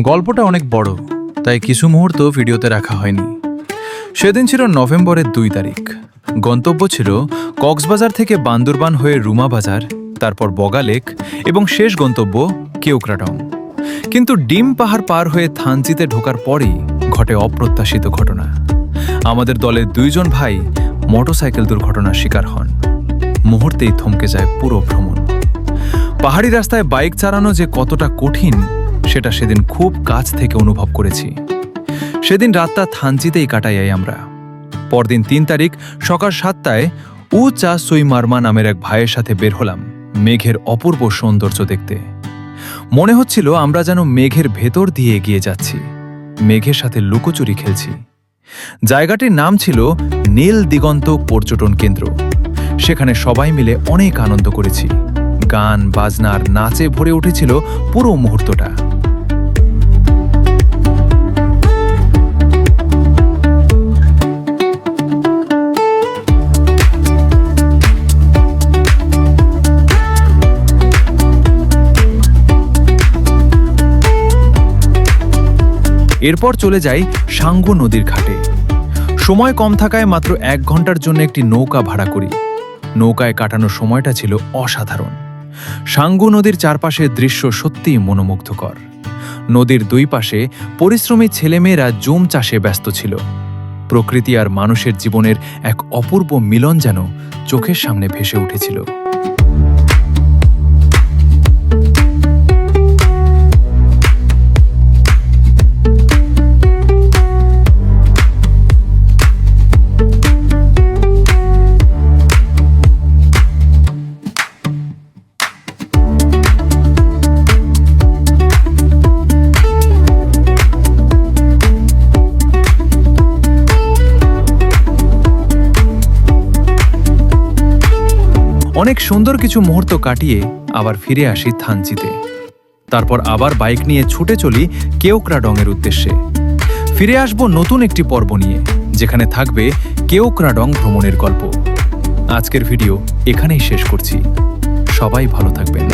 গল্পটা অনেক বড়, তাই কিছু মুহূর্ত ভিডিওতে রাখা হয়নি। সেদিন ছিল নভেম্বরের 2 তারিখ। গন্তব্য ছিল কক্সবাজার থেকে বান্দরবান হয়ে রুমা বাজার, তারপর বগালেক এবং শেষ গন্তব্য কেওক্রাডং। কিন্তু ডিম পাহাড় পার হয়ে থানচিতে ঢোকার পরই ঘটে অপ্রত্যাশিত ঘটনা। আমাদের দলের 2 জন ভাই মোটরসাইকেল দুর্ঘটনার শিকার হন। মুহূর্তেই থমকে যায় পুরো ভ্রমণ। পাহাড়ি রাস্তায় বাইক চালানো যে কতটা কঠিন সেটা সেদিন খুব কাছ থেকে অনুভব করেছি। সেদিন রাতটা থানচিতেই কাটাই আমরা। পরদিন 3 তারিখ সকাল 7টায় উ চা সুই মারমা নামের এক ভাইয়ের সাথে বের হলাম মেঘের অপূর্ব সৌন্দর্য দেখতে। মনে হচ্ছিল আমরা যেন মেঘের ভেতর দিয়ে এগিয়ে যাচ্ছি, মেঘের সাথে লুকোচুরি খেলছি। জায়গাটির নাম ছিল নীল দিগন্ত পর্যটন কেন্দ্র। সেখানে সবাই মিলে অনেক আনন্দ করেছি। গান বাজনার নাচে ভরে উঠেছিল পুরো মুহূর্তটা। এরপর চলে যাই সাঙ্গু নদীর ঘাটে। সময় কম থাকায় মাত্র 1 ঘন্টার জন্য একটি নৌকা ভাড়া করি। নৌকায় কাটানোর সময়টা ছিল অসাধারণ। সাঙ্গু নদীর চারপাশের দৃশ্য সত্যিই মনোমুগ্ধকর। নদীর 2 পাশে পরিশ্রমী ছেলেমেয়েরা জুম চাষে ব্যস্ত ছিল। প্রকৃতি আর মানুষের জীবনের এক অপূর্ব মিলন যেন চোখের সামনে ভেসে উঠেছিল। অনেক সুন্দর কিছু মুহূর্ত কাটিয়ে আবার ফিরে আসি থানচিতে। তারপর আবার বাইক নিয়ে ছুটে চলি কেওক্রাডংয়ের উদ্দেশ্যে। ফিরে আসব নতুন একটি পর্ব নিয়ে, যেখানে থাকবে কেওক্রাডং ভ্রমণের গল্প। আজকের ভিডিও এখানেই শেষ করছি। সবাই ভালো থাকবেন।